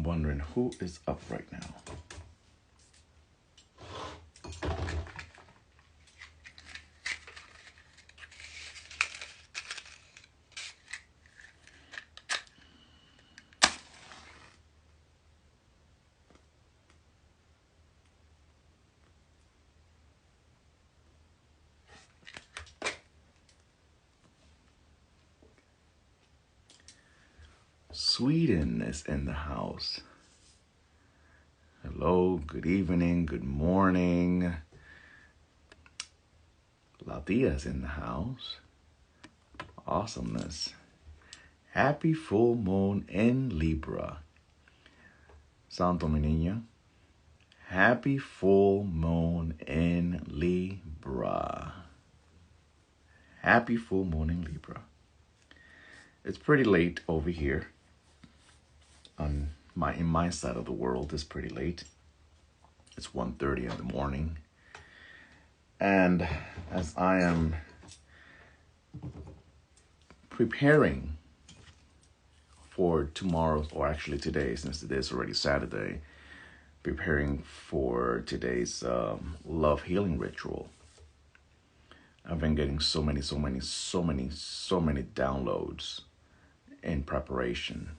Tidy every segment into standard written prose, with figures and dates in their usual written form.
wondering who is up right now. Sweden is in the house. Hello, good evening, good morning. Latia's in the house. Awesomeness. Happy full moon in Libra. Santo mi niña. Happy full moon in Libra. Happy full moon in Libra. It's pretty late over here. In my side of the world, it's pretty late. It's 1:30 in the morning. And as I am preparing for tomorrow, or actually today, since today is already Saturday, preparing for today's love healing ritual. I've been getting so many downloads in preparation.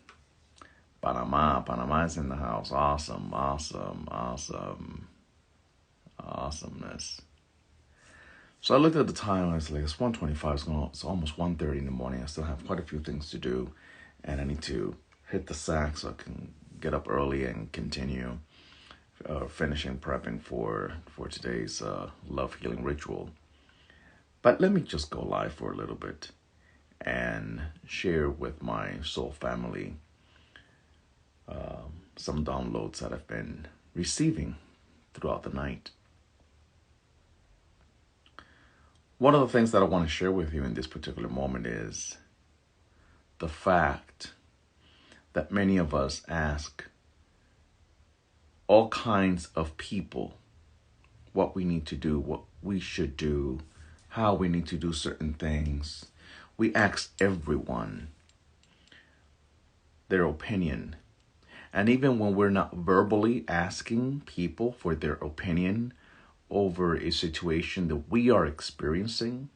Panama is in the house. Awesomeness. So I looked at the time, and I was like, it's 1:25, it's almost 1:30 in the morning. I still have quite a few things to do, and I need to hit the sack so I can get up early and continue finishing prepping for today's love healing ritual. But let me just go live for a little bit and share with my soul family some downloads that I've been receiving throughout the night. One of the things that I want to share with you in this particular moment is the fact that many of us ask all kinds of people what we need to do, what we should do, how we need to do certain things. We ask everyone their opinion. And even when we're not verbally asking people for their opinion over a situation that we are experiencing,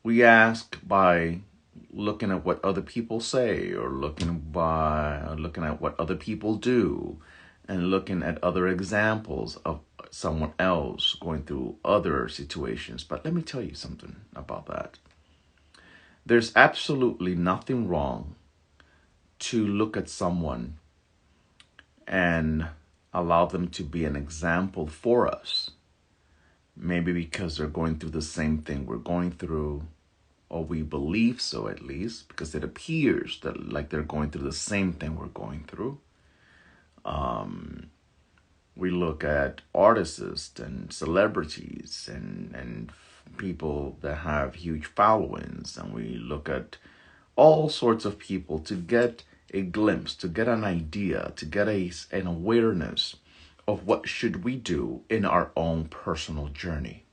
we ask by looking at what other people say, or looking at what other people do, and looking at other examples of someone else going through other situations. But let me tell you something about that. There's absolutely nothing wrong to look at someone and allow them to be an example for us. Maybe because they're going through the same thing we're going through, or we believe so at least, because it appears that like they're going through the same thing we're going through. We look at artists and celebrities and people that have huge followings, and we look at all sorts of people to get a glimpse, to get an idea, to get an awareness of what should we do in our own personal journey.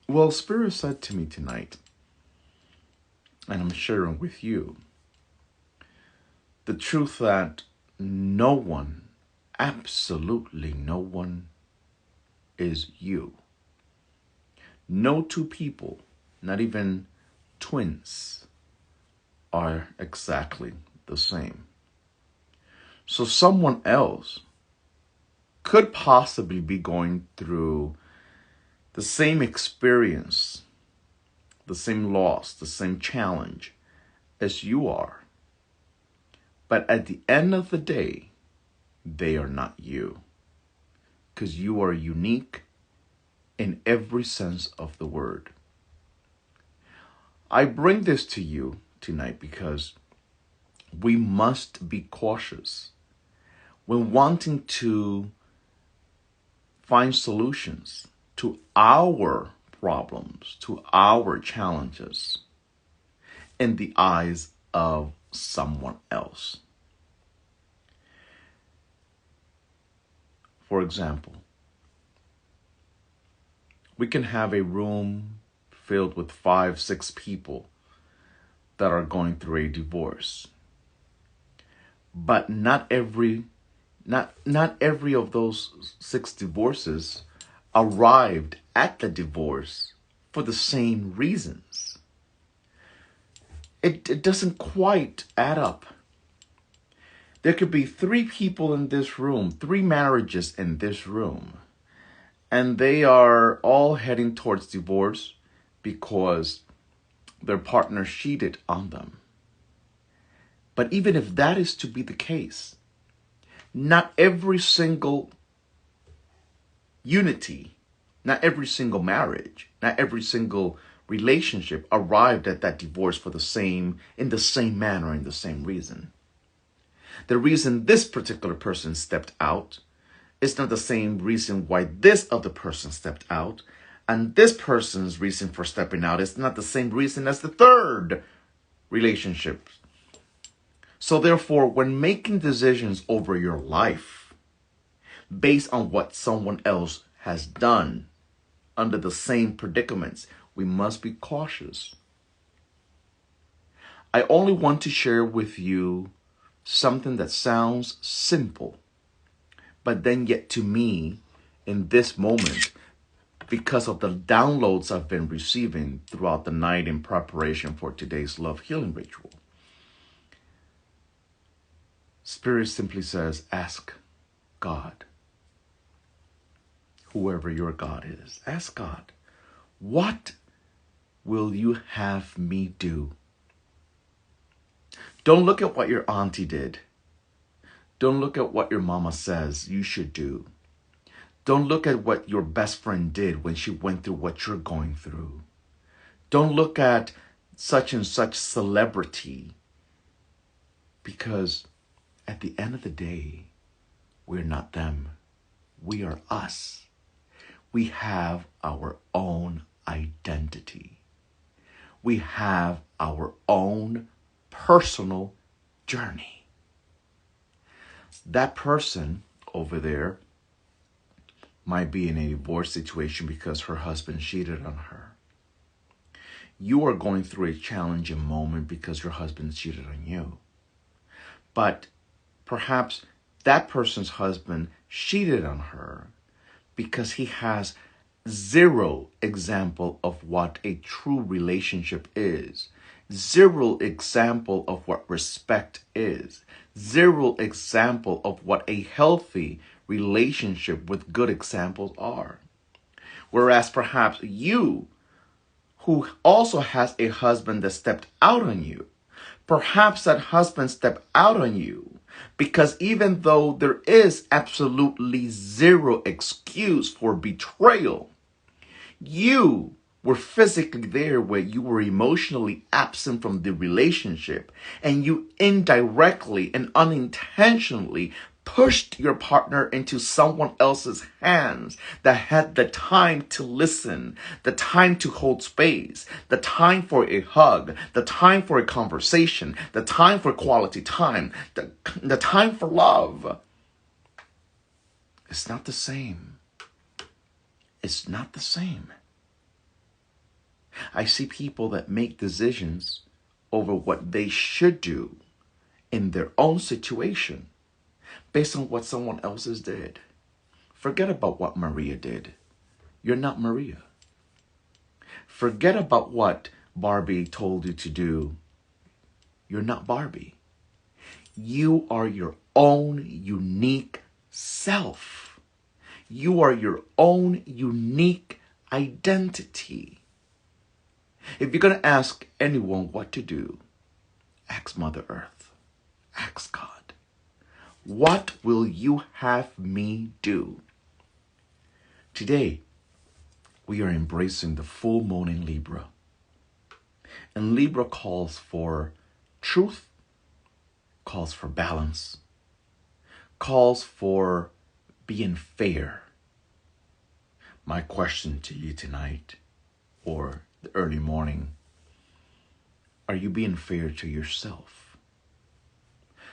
Well, Spirit said to me tonight, and I'm sharing with you, the truth that no one, absolutely no one, is you. No two people, not even twins, are exactly the same. So someone else could possibly be going through the same experience, the same loss, the same challenge as you are. But at the end of the day, they are not you, because you are unique in every sense of the word. I bring this to you tonight because we must be cautious when wanting to find solutions to our problems, to our challenges, in the eyes of someone else. For example, we can have a room filled with 5-6 people that are going through a divorce. But not every of those 6 divorces arrived at the divorce for the same reasons. It doesn't quite add up. There could be 3 people in this room, 3 marriages in this room, and they are all heading towards divorce because their partner cheated on them. But even if that is to be the case, not every single unity, not every single marriage, not every single relationship arrived at that divorce in the same manner, in the same reason. The reason this particular person stepped out is not the same reason why this other person stepped out. And this person's reason for stepping out is not the same reason as the third relationship. So therefore, when making decisions over your life based on what someone else has done under the same predicaments, we must be cautious. I only want to share with you something that sounds simple, but then yet to me, in this moment, because of the downloads I've been receiving throughout the night in preparation for today's love healing ritual, Spirit simply says, ask God. Whoever your God is, ask God, what will you have me do? Don't look at what your auntie did. Don't look at what your mama says you should do. Don't look at what your best friend did when she went through what you're going through. Don't look at such and such celebrity, because at the end of the day, we're not them. We are us. We have our own identity. We have our own personal journey. That person over there might be in a divorce situation because her husband cheated on her. You are going through a challenging moment because your husband cheated on you. But perhaps that person's husband cheated on her because he has zero example of what a true relationship is. Zero example of what respect is. Zero example of what a healthy relationship with good examples are. Whereas perhaps you, who also has a husband that stepped out on you, perhaps that husband stepped out on you because even though there is absolutely zero excuse for betrayal, you were physically there where you were emotionally absent from the relationship, and you indirectly and unintentionally pushed your partner into someone else's hands that had the time to listen, the time to hold space, the time for a hug, the time for a conversation, the time for quality time, the time for love. It's not the same. It's not the same. I see people that make decisions over what they should do in their own situation based on what someone else's did. Forget about what Maria did. You're not Maria. Forget about what Barbie told you to do. You're not Barbie. You are your own unique self. You are your own unique identity. If you're going to ask anyone what to do, ask Mother Earth. Ask God. What will you have me do? Today, we are embracing the full moon in Libra. And Libra calls for truth, calls for balance, calls for being fair. My question to you tonight, or the early morning, are you being fair to yourself?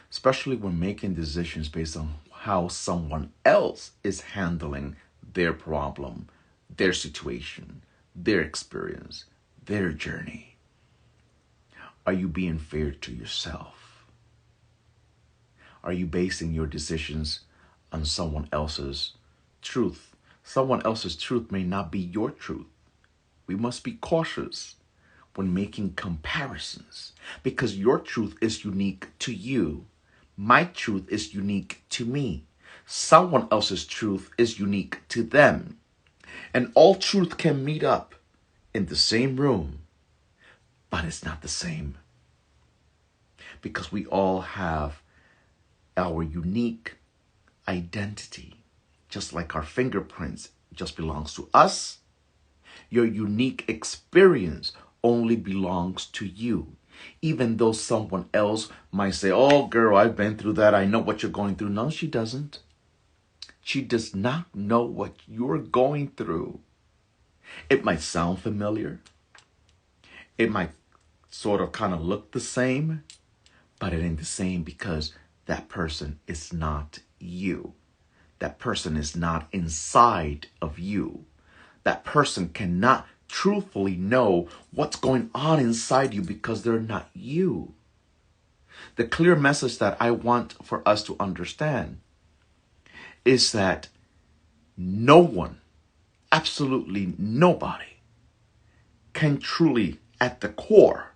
Especially when making decisions based on how someone else is handling their problem, their situation, their experience, their journey. Are you being fair to yourself? Are you basing your decisions on someone else's truth? Someone else's truth may not be your truth. We must be cautious when making comparisons because your truth is unique to you. My truth is unique to me. Someone else's truth is unique to them. And all truth can meet up in the same room, but it's not the same. Because we all have our unique identity. Just like our fingerprints just belongs to us, your unique experience only belongs to you. Even though someone else might say, oh, girl, I've been through that. I know what you're going through. No, she doesn't. She does not know what you're going through. It might sound familiar. It might sort of kind of look the same, but it ain't the same because that person is not you. That person is not inside of you. That person cannot truthfully know what's going on inside you because they're not you. The clear message that I want for us to understand is that no one, absolutely nobody, can truly, at the core,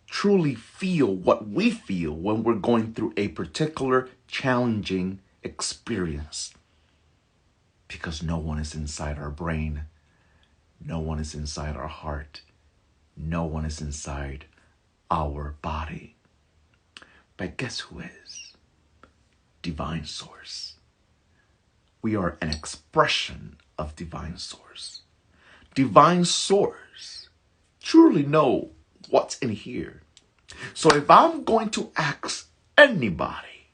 truly feel what we feel when we're going through a particular challenging experience. Because no one is inside our brain. No one is inside our heart. No one is inside our body. But guess who is? Divine Source. We are an expression of Divine Source. Divine Source truly know what's in here. So if I'm going to ask anybody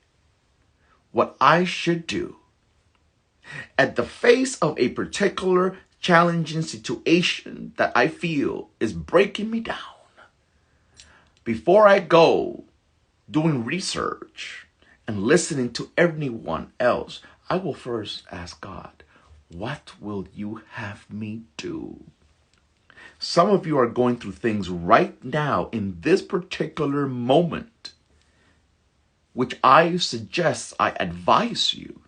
what I should do at the face of a particular challenging situation that I feel is breaking me down, before I go doing research and listening to everyone else, I will first ask God, what will you have me do? Some of you are going through things right now in this particular moment, which I suggest, I advise you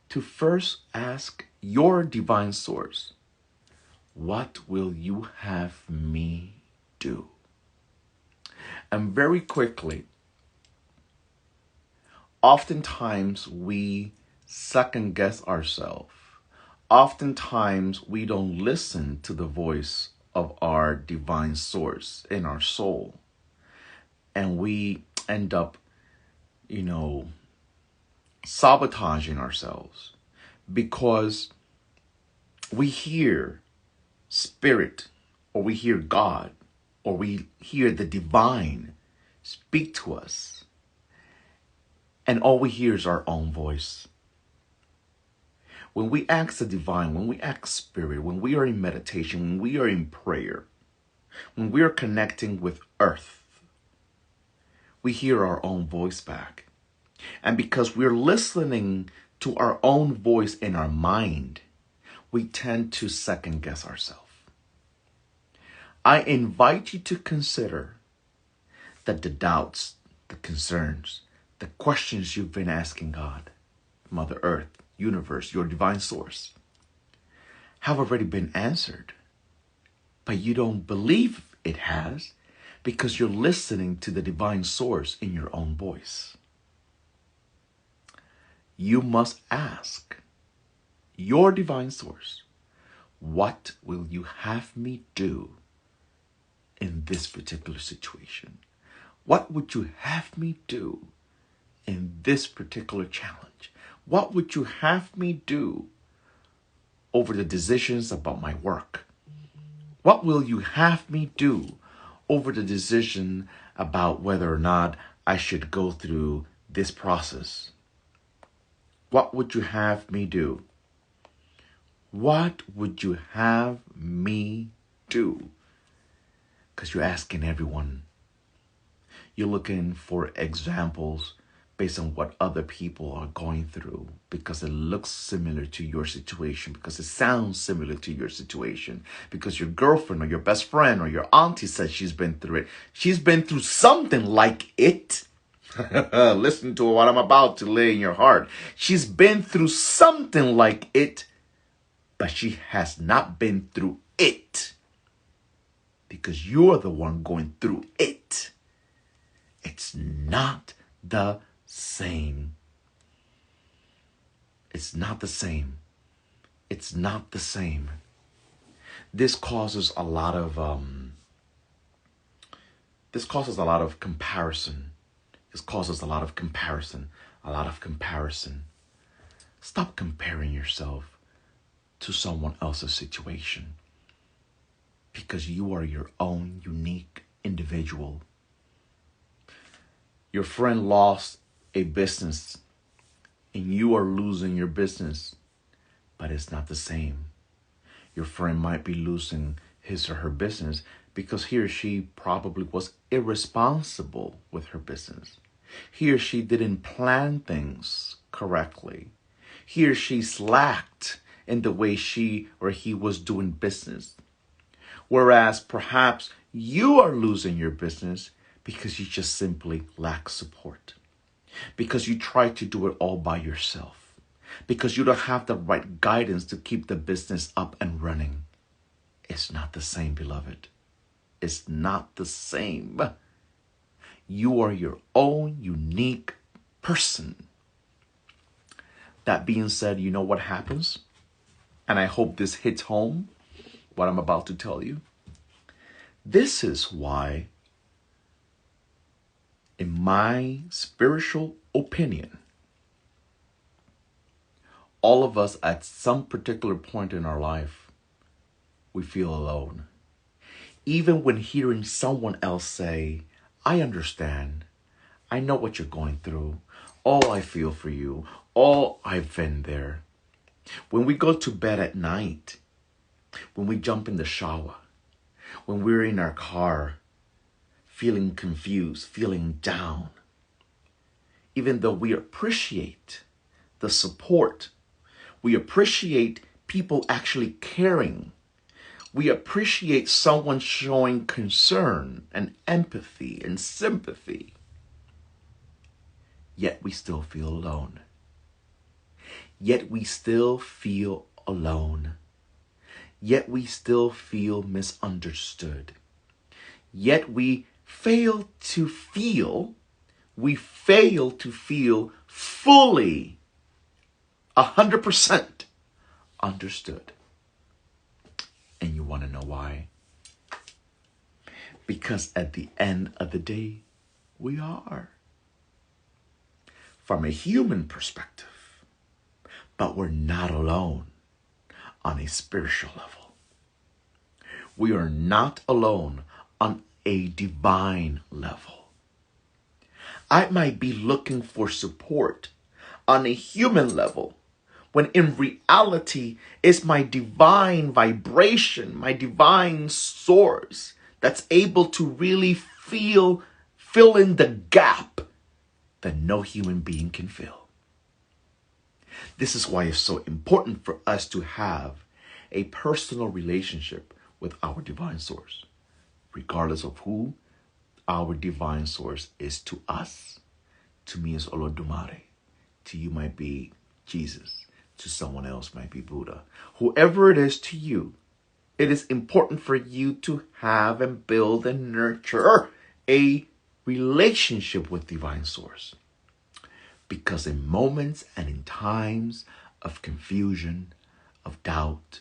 to first ask your Divine Source, what will you have me do? And very quickly, oftentimes we second guess ourselves. Oftentimes we don't listen to the voice of our Divine Source in our soul. And we end up, sabotaging ourselves because we hear Spirit, or we hear God, or we hear the divine speak to us, and all we hear is our own voice. When we ask the divine, when we ask Spirit, when we are in meditation, when we are in prayer, when we are connecting with earth, we hear our own voice back. And because we're listening to our own voice in our mind, we tend to second guess ourselves. I invite you to consider that the doubts, the concerns, the questions you've been asking God, Mother Earth, universe, your Divine Source, have already been answered. But you don't believe it has because you're listening to the Divine Source in your own voice. You must ask your Divine Source, what will you have me do in this particular situation? What would you have me do in this particular challenge? What would you have me do over the decisions about my work? What will you have me do over the decision about whether or not I should go through this process? What would you have me do? What would you have me do? Because you're asking everyone. You're looking for examples based on what other people are going through because it looks similar to your situation, because it sounds similar to your situation, because your girlfriend or your best friend or your auntie says she's been through it. She's been through something like it. Listen to what I'm about to lay in your heart. She's been through something like it, but she has not been through it. Because you're the one going through it. It's not the same. It's not the same. It's not the same. This causes a lot of comparison. This causes a lot of comparison. A lot of comparison. Stop comparing yourself to someone else's situation. Because you are your own unique individual. Your friend lost a business and you are losing your business, but it's not the same. Your friend might be losing his or her business because he or she probably was irresponsible with her business. He or she didn't plan things correctly. He or she slacked in the way she or he was doing business. Whereas perhaps you are losing your business because you just simply lack support. Because you try to do it all by yourself. Because you don't have the right guidance to keep the business up and running. It's not the same, beloved. It's not the same. You are your own unique person. That being said, you know what happens? And I hope this hits home, what I'm about to tell you. This is why, in my spiritual opinion, all of us at some particular point in our life, we feel alone. Even when hearing someone else say, I understand. I know what you're going through. Oh, I feel for you. Oh, I've been there. When we go to bed at night, when we jump in the shower, when we're in our car, feeling confused, feeling down, even though we appreciate the support, we appreciate people actually caring, we appreciate someone showing concern and empathy and sympathy, yet we still feel alone. Yet we still feel alone. Yet we still feel misunderstood. Yet we fail to feel fully 100% understood. And you want to know why? Because at the end of the day, we are. From a human perspective. But we're not alone on a spiritual level. We are not alone on a divine level. I might be looking for support on a human level, when in reality, it's my divine vibration, my divine source that's able to really fill in the gap that no human being can fill. This is why it's so important for us to have a personal relationship with our divine source, regardless of who our divine source is to us. To me, it's Olodumare. To you might be Jesus. To someone else might be Buddha. Whoever it is to you, it is important for you to have and build and nurture a relationship with divine source. Because in moments and in times of confusion, of doubt,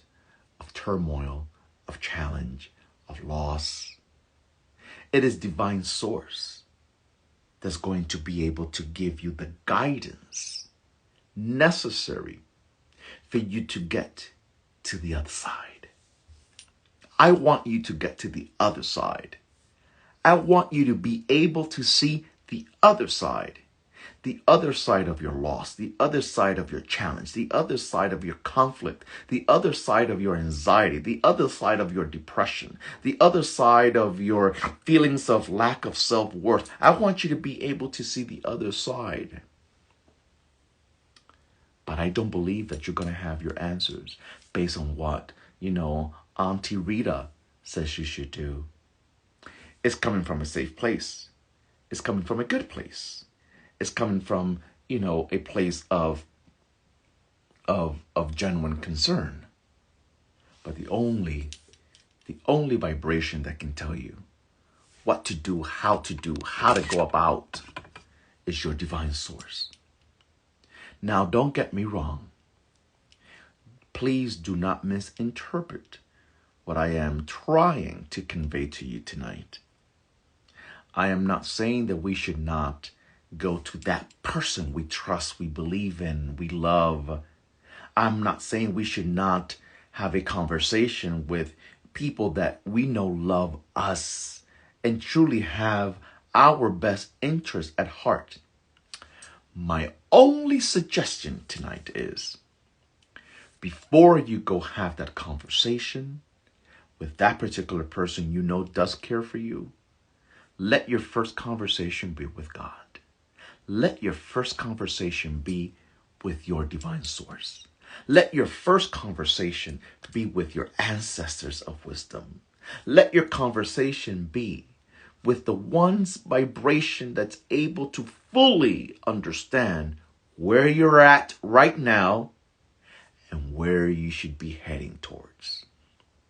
of turmoil, of challenge, of loss, it is divine source that's going to be able to give you the guidance necessary for you to get to the other side. I want you to get to the other side. I want you to be able to see the other side. The other side of your loss, the other side of your challenge, the other side of your conflict, the other side of your anxiety, the other side of your depression, the other side of your feelings of lack of self-worth. I want you to be able to see the other side. But I don't believe that you're going to have your answers based on what, Auntie Rita says you should do. It's coming from a safe place. It's coming from a good place. is coming from, a place of genuine concern. But the only vibration that can tell you what to do, how to go about is your divine source. Now, don't get me wrong. Please do not misinterpret what I am trying to convey to you tonight. I am not saying that we should not go to that person we trust, we believe in, we love. I'm not saying we should not have a conversation with people that we know love us and truly have our best interest at heart. My only suggestion tonight is, before you go have that conversation with that particular person you know does care for you, let your first conversation be with God. Let your first conversation be with your divine source. Let your first conversation be with your ancestors of wisdom. Let your conversation be with the one's vibration that's able to fully understand where you're at right now and where you should be heading towards.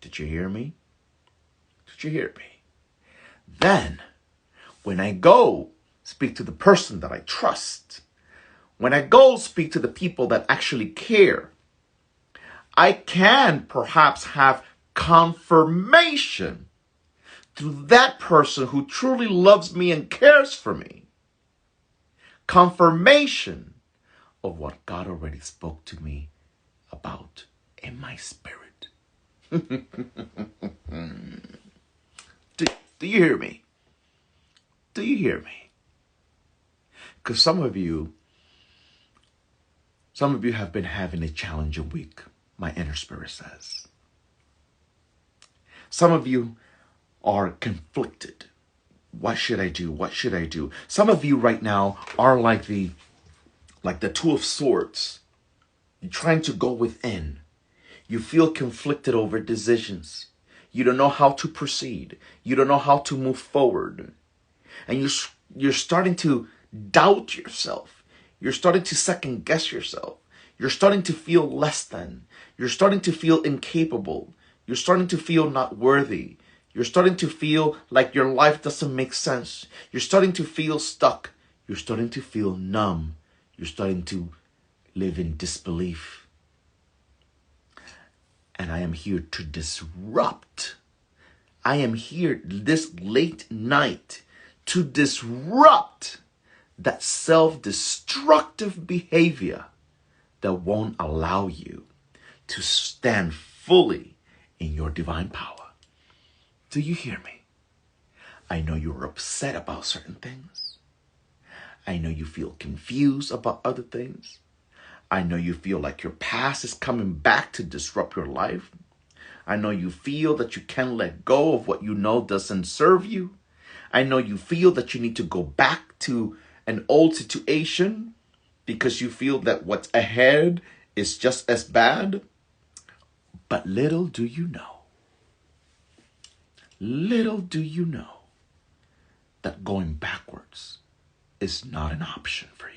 Did you hear me? Did you hear me? Then, when I go speak to the person that I trust, when I go speak to the people that actually care, I can perhaps have confirmation through that person who truly loves me and cares for me. Confirmation of what God already spoke to me about in my spirit. Do you hear me? Do you hear me? Because some of you have been having a challenging week, my inner spirit says. Some of you are conflicted. What should I do? What should I do? Some of you right now are like the Two of Swords. You're trying to go within. You feel conflicted over decisions. You don't know how to proceed. You don't know how to move forward. And you're starting to doubt yourself. You're starting to second guess yourself. You're starting to feel less than. You're starting to feel incapable. You're starting to feel not worthy. You're starting to feel like your life doesn't make sense. You're starting to feel stuck. You're starting to feel numb. You're starting to live in disbelief. And I am here to disrupt. I am here this late night to disrupt that self-destructive behavior that won't allow you to stand fully in your divine power. Do you hear me? I know you're upset about certain things. I know you feel confused about other things. I know you feel like your past is coming back to disrupt your life. I know you feel that you can't let go of what you know doesn't serve you. I know you feel that you need to go back to an old situation because you feel that what's ahead is just as bad. But little do you know that going backwards is not an option for you.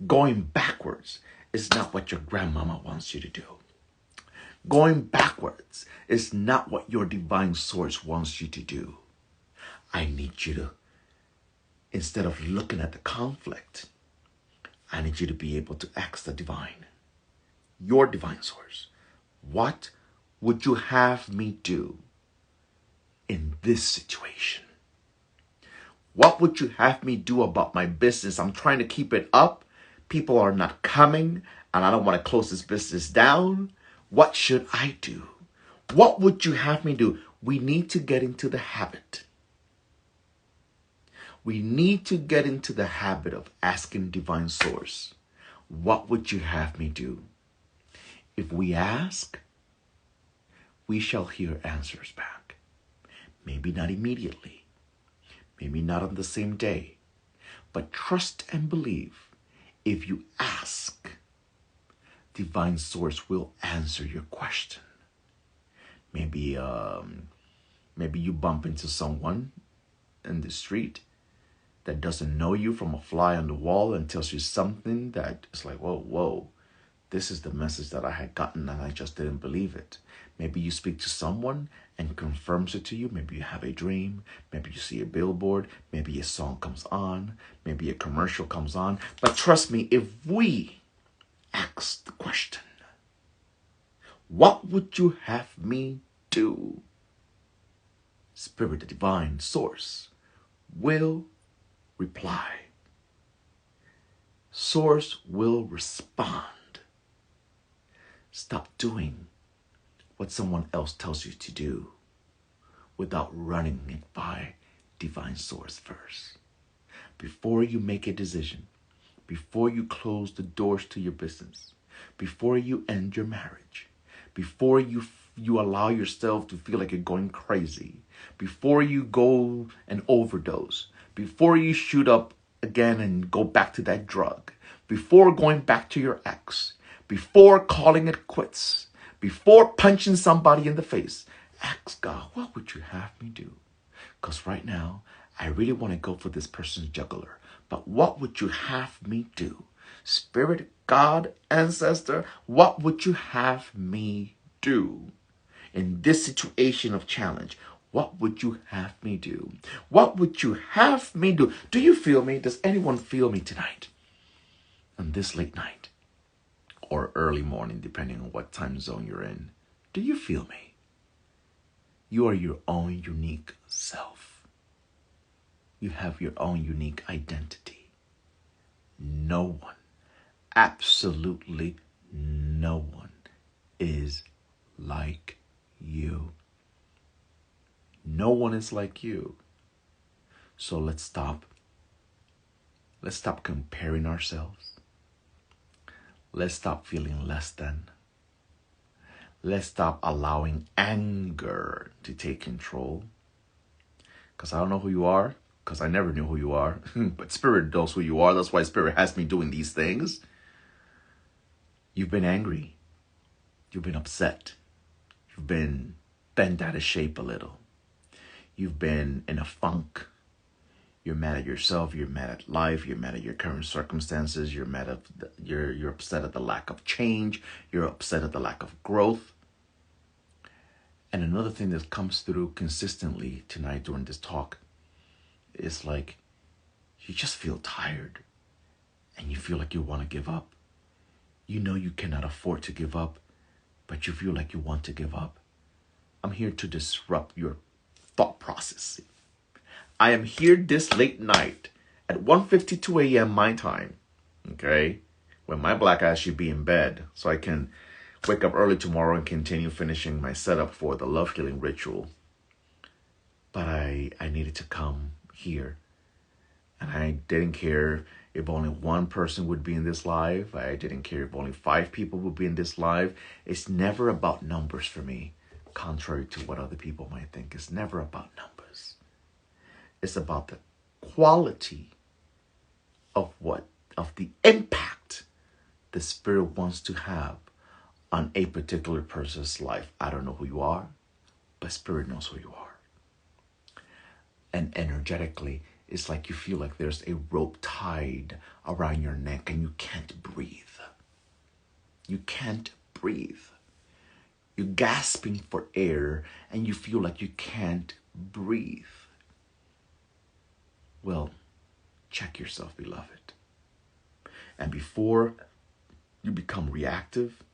Going backwards is not what your grandmama wants you to do. Going backwards is not what your divine source wants you to do. I need you to, instead of looking at the conflict, I need you to be able to ask the divine, your divine source, what would you have me do in this situation? What would you have me do about my business? I'm trying to keep it up. People are not coming, and I don't want to close this business down. What should I do? What would you have me do? We need to get into the habit. We need to get into the habit of asking divine source, what would you have me do? If we ask, we shall hear answers back. Maybe not immediately. Maybe not on the same day. But trust and believe. If you ask, divine source will answer your question. Maybe you bump into someone in the street that doesn't know you from a fly on the wall and tells you something that is like, whoa, whoa, this is the message that I had gotten and I just didn't believe it. Maybe you speak to someone and confirms it to you. Maybe you have a dream. Maybe you see a billboard. Maybe a song comes on. Maybe a commercial comes on. But trust me, if we ask the question, what would you have me do? Spirit, the divine source, will reply. Source will respond. Stop doing what someone else tells you to do without running it by divine source first. Before you make a decision, before you close the doors to your business, before you end your marriage, before you allow yourself to feel like you're going crazy, before you go and overdose, before you shoot up again and go back to that drug, before going back to your ex, before calling it quits, before punching somebody in the face, ask God, what would you have me do? Because right now, I really want to go for this person's jugular. But what would you have me do? Spirit, God, ancestor, what would you have me do? In this situation of challenge, what would you have me do? What would you have me do? Do you feel me? Does anyone feel me tonight? On this late night or early morning, depending on what time zone you're in. Do you feel me? You are your own unique self. You have your own unique identity. No one, absolutely no one is like you. No one is like you. So let's stop. Let's stop comparing ourselves. Let's stop feeling less than. Let's stop allowing anger to take control. Because I don't know who you are. Because I never knew who you are. But Spirit knows who you are. That's why Spirit has me doing these things. You've been angry. You've been upset. You've been bent out of shape a little. You've been in a funk. You're mad at yourself. You're mad at life. You're mad at your current circumstances. You're mad at you're upset at the lack of change. You're upset at the lack of growth. And another thing that comes through consistently tonight during this talk is like you just feel tired and you feel like you want to give up. You know you cannot afford to give up, but you feel like you want to give up. I'm here to disrupt your thought process. I am here this late night at 1:52 a.m. my time, okay, when my black ass should be in bed so I can wake up early tomorrow and continue finishing my setup for the love healing ritual. But I needed to come here, and I didn't care if only one person would be in this live. I didn't care if only 5 people would be in this live. It's never about numbers for me, contrary to what other people might think. It's never about numbers. It's about the quality of the impact the Spirit wants to have on a particular person's life. I don't know who you are, but Spirit knows who you are. And energetically, it's like you feel like there's a rope tied around your neck and you can't breathe. You can't breathe. You're gasping for air and you feel like you can't breathe. Well, check yourself, beloved. And before you become reactive,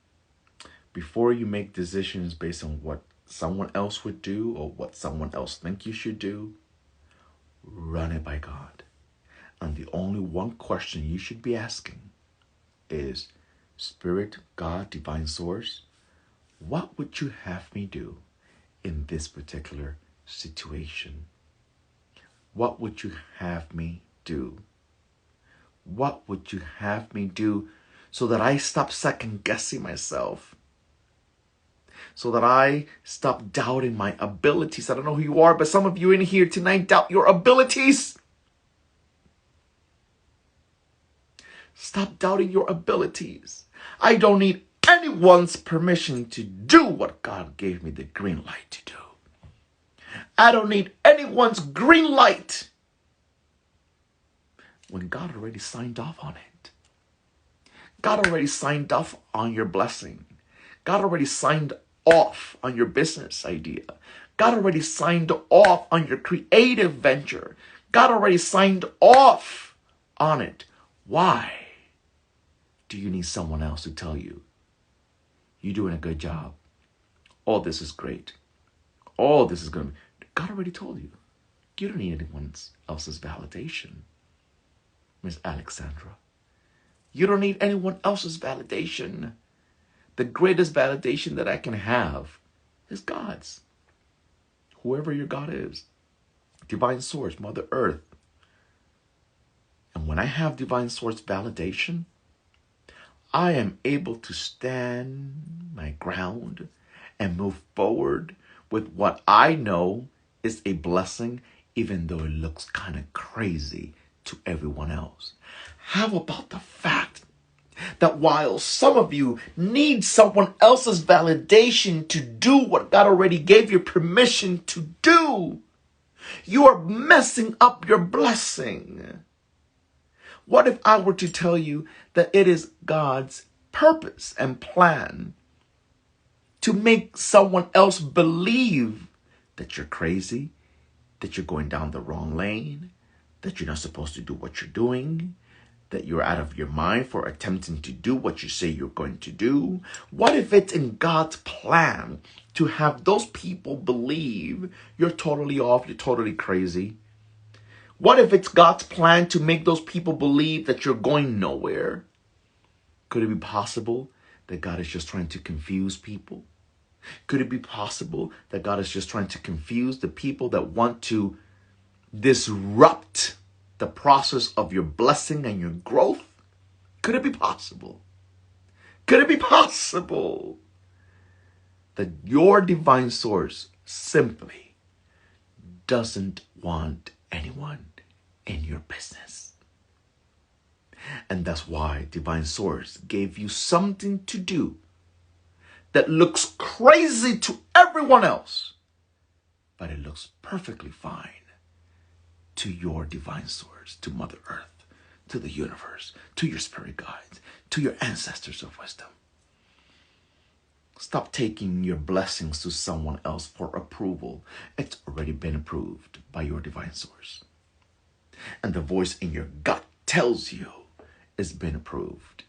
before you make decisions based on what someone else would do or what someone else thinks you should do, run it by God. And the only one question you should be asking is, Spirit, God, divine source, what would you have me do in this particular situation? What would you have me do? What would you have me do so that I stop second guessing myself? So that I stop doubting my abilities. I don't know who you are, but some of you in here tonight doubt your abilities. Stop doubting your abilities. I don't need anyone's permission to do what God gave me the green light to do. I don't need anyone's green light when God already signed off on it. God already signed off on your blessing. God already signed off on your business idea. God already signed off on your creative venture. God already signed off on it. Why do you need someone else to tell you, you're doing a good job? All this is great. All this is going to be. God already told you. You don't need anyone else's validation, Miss Alexandra. You don't need anyone else's validation. The greatest validation that I can have is God's. Whoever your God is. Divine Source, Mother Earth. And when I have Divine Source validation, I am able to stand my ground and move forward with what I know is a blessing, even though it looks kind of crazy to everyone else. How about the fact that while some of you need someone else's validation to do what God already gave you permission to do, you are messing up your blessing? What if I were to tell you that it is God's purpose and plan to make someone else believe that you're crazy, that you're going down the wrong lane, that you're not supposed to do what you're doing, that you're out of your mind for attempting to do what you say you're going to do? What if it's in God's plan to have those people believe you're totally off, you're totally crazy? What if it's God's plan to make those people believe that you're going nowhere? Could it be possible that God is just trying to confuse people? Could it be possible that God is just trying to confuse the people that want to disrupt the process of your blessing and your growth? Could it be possible? Could it be possible that your Divine Source simply doesn't want anyone in your business? And that's why Divine Source gave you something to do that looks crazy to everyone else, but it looks perfectly fine to your Divine Source, to Mother Earth, to the universe, to your spirit guides, to your ancestors of wisdom. Stop taking your blessings to someone else for approval. It's already been approved by your Divine Source. And the voice in your gut tells you it's been approved.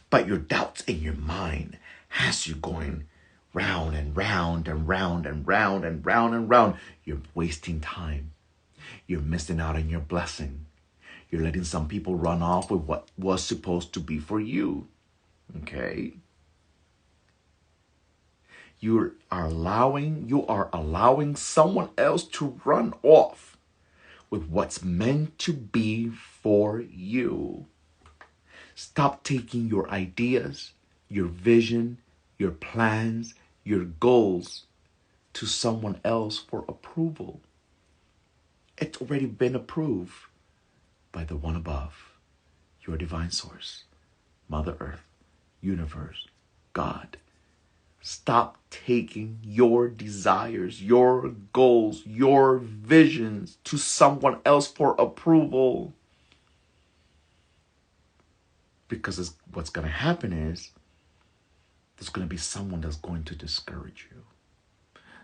But your doubts in your mind has you going round and round and round and round and round and round. You're wasting time. You're missing out on your blessing. You're letting some people run off with what was supposed to be for you. Okay? You are allowing someone else to run off with what's meant to be for you. Stop taking your ideas, your vision, your plans, your goals to someone else for approval. It's already been approved by the one above, your Divine Source, Mother Earth, universe, God. Stop taking your desires, your goals, your visions to someone else for approval. Because what's going to happen is there's going to be someone that's going to discourage you.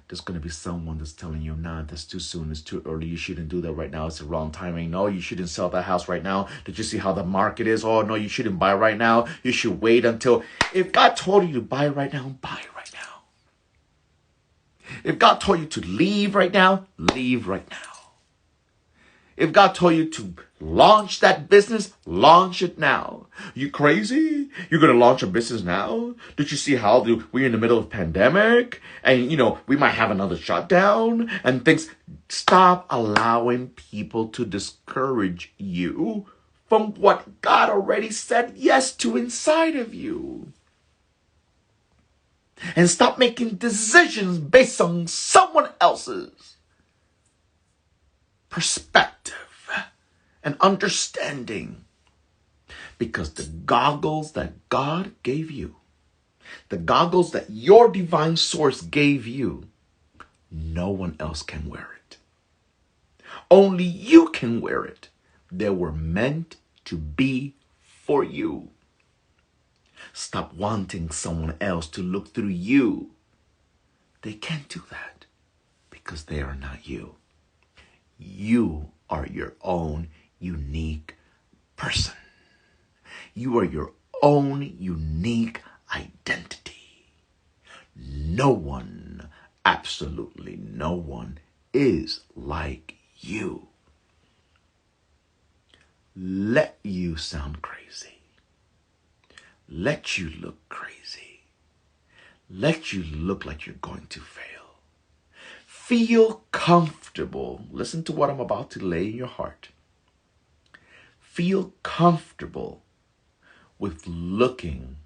There's going to be someone that's telling you, nah, that's too soon. It's too early. You shouldn't do that right now. It's the wrong timing. No, you shouldn't sell that house right now. Did you see how the market is? Oh, no, you shouldn't buy right now. You should wait until... If God told you to buy right now, buy right now. If God told you to leave right now, leave right now. If God told you to launch that business, launch it now. You crazy? You're going to launch a business now? Did you see how we're in the middle of a pandemic? And, we might have another shutdown and things. Stop allowing people to discourage you from what God already said yes to inside of you. And stop making decisions based on someone else's perspective and understanding. Because the goggles that God gave you, the goggles that your Divine Source gave you, no one else can wear it. Only you can wear it They were meant to be for you. Stop wanting someone else to look through you. They can't do that because they are not you. You are your own unique person. You are your own unique identity. No one, absolutely no one, is like you. Let you sound crazy. Let you look crazy. Let you look like you're going to fail. Feel comfortable. Listen to what I'm about to lay in your heart. Feel comfortable with looking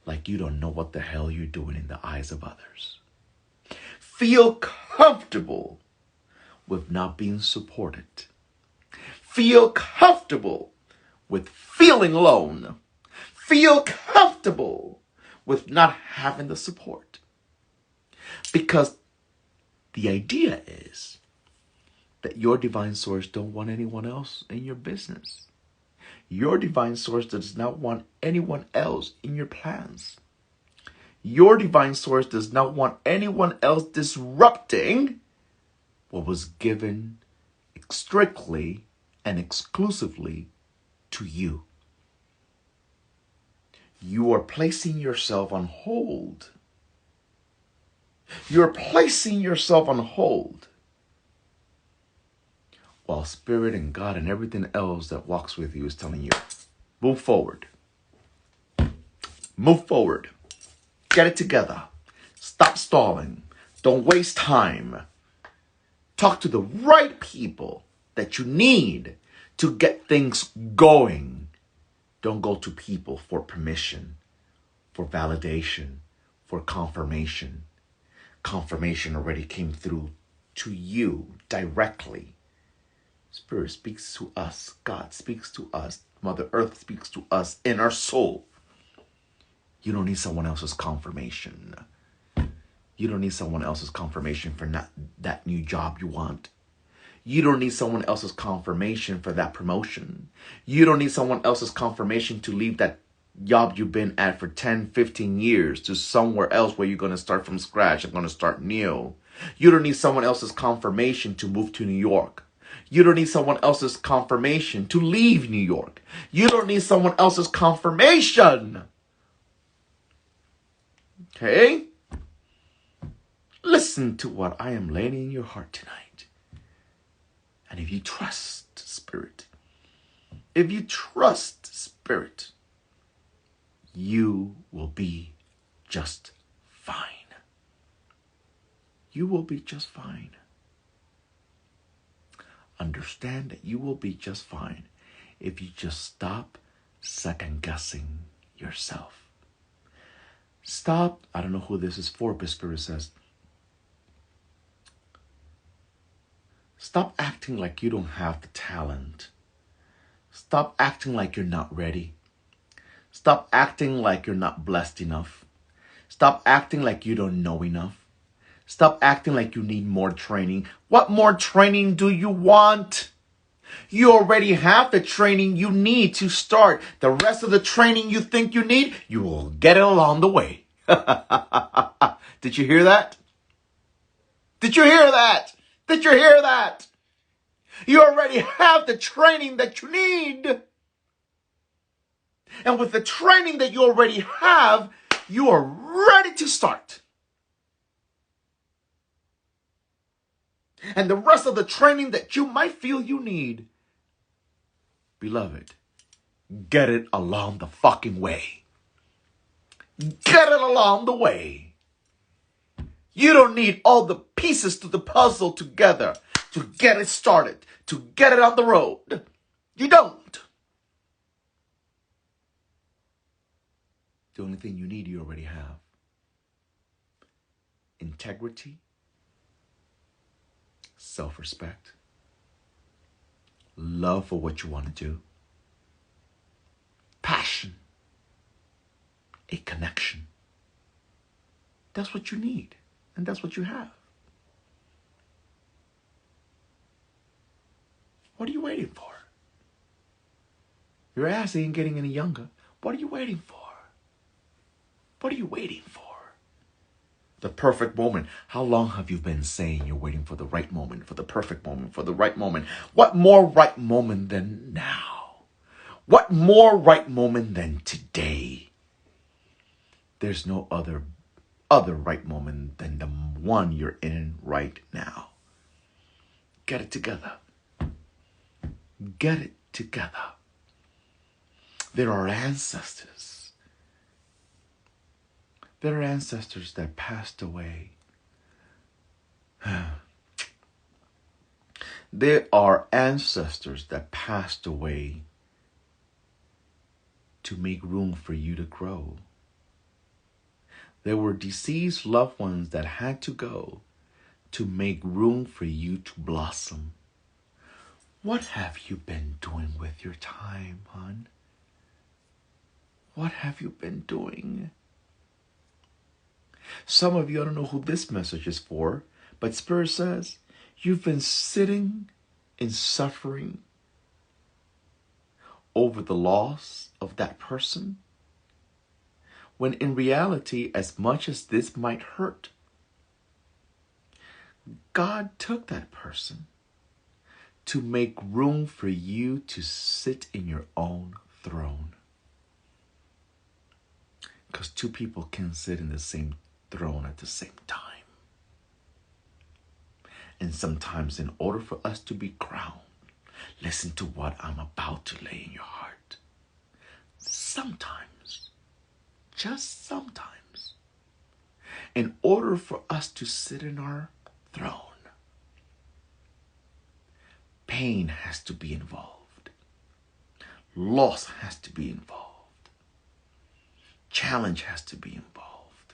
like you don't know what the hell you're doing in the eyes of others. Feel comfortable with not being supported. Feel comfortable with feeling alone. Feel comfortable with not having the support. Because the idea is that your divine source don't want anyone else in your business. Your divine source does not want anyone else in your plans. Your divine source does not want anyone else disrupting what was given strictly and exclusively to you. You are placing yourself on hold. You're placing yourself on hold while Spirit and God and everything else that walks with you is telling you, move forward. Move forward. Get it together. Stop stalling. Don't waste time. Talk to the right people that you need to get things going. Don't go to people for permission, for validation, for confirmation. Confirmation already came through to you directly. Spirit speaks to us. God speaks to us. Mother Earth speaks to us in our soul. You don't need someone else's confirmation. You don't need someone else's confirmation for not that new job you want. You don't need someone else's confirmation for that promotion. You don't need someone else's confirmation to leave that job you've been at for 10, 15 years to somewhere else where you're going to start from scratch and going to start new. You don't need someone else's confirmation to move to New York. You don't need someone else's confirmation to leave New York. You don't need someone else's confirmation. Okay? Listen to what I am laying in your heart tonight. And if you trust Spirit, you will be just fine. You will be just fine. Understand that you will be just fine if you just stop second guessing yourself. Stop. I don't know who this is for, but Spirit says, stop acting like you don't have the talent. Stop acting like you're not ready. Stop acting like you're not blessed enough. Stop acting like you don't know enough. Stop acting like you need more training. What more training do you want? You already have the training you need to start. The rest of the training you think you need, you will get it along the way. Did you hear that? Did you hear that? Did you hear that? You already have the training that you need. And with the training that you already have, you are ready to start. And the rest of the training that you might feel you need, beloved, get it along the fucking way. Get it along the way. You don't need all the pieces to the puzzle together to get it started, to get it on the road. You don't. The only thing you need, you already have. Integrity, self-respect, love for what you want to do, passion, a connection. That's what you need, and that's what you have. What are you waiting for? Your ass ain't getting any younger. What are you waiting for? What are you waiting for? The perfect moment. How long have you been saying you're waiting for the right moment, for the perfect moment, for the right moment? What more right moment than now? What more right moment than today? There's no other right moment than the one you're in right now. Get it together. Get it together. There are ancestors. There are ancestors that passed away. There are ancestors that passed away to make room for you to grow. There were deceased loved ones that had to go to make room for you to blossom. What have you been doing with your time, hon? What have you been doing? Some of you, I don't know who this message is for, but Spirit says, you've been sitting in suffering over the loss of that person, when in reality, as much as this might hurt, God took that person to make room for you to sit in your own throne. Because two people can sit in the same throne at the same time. And sometimes in order for us to be crowned, listen to what I'm about to lay in your heart. Sometimes, just sometimes, in order for us to sit in our throne, pain has to be involved. Loss has to be involved. Challenge has to be involved.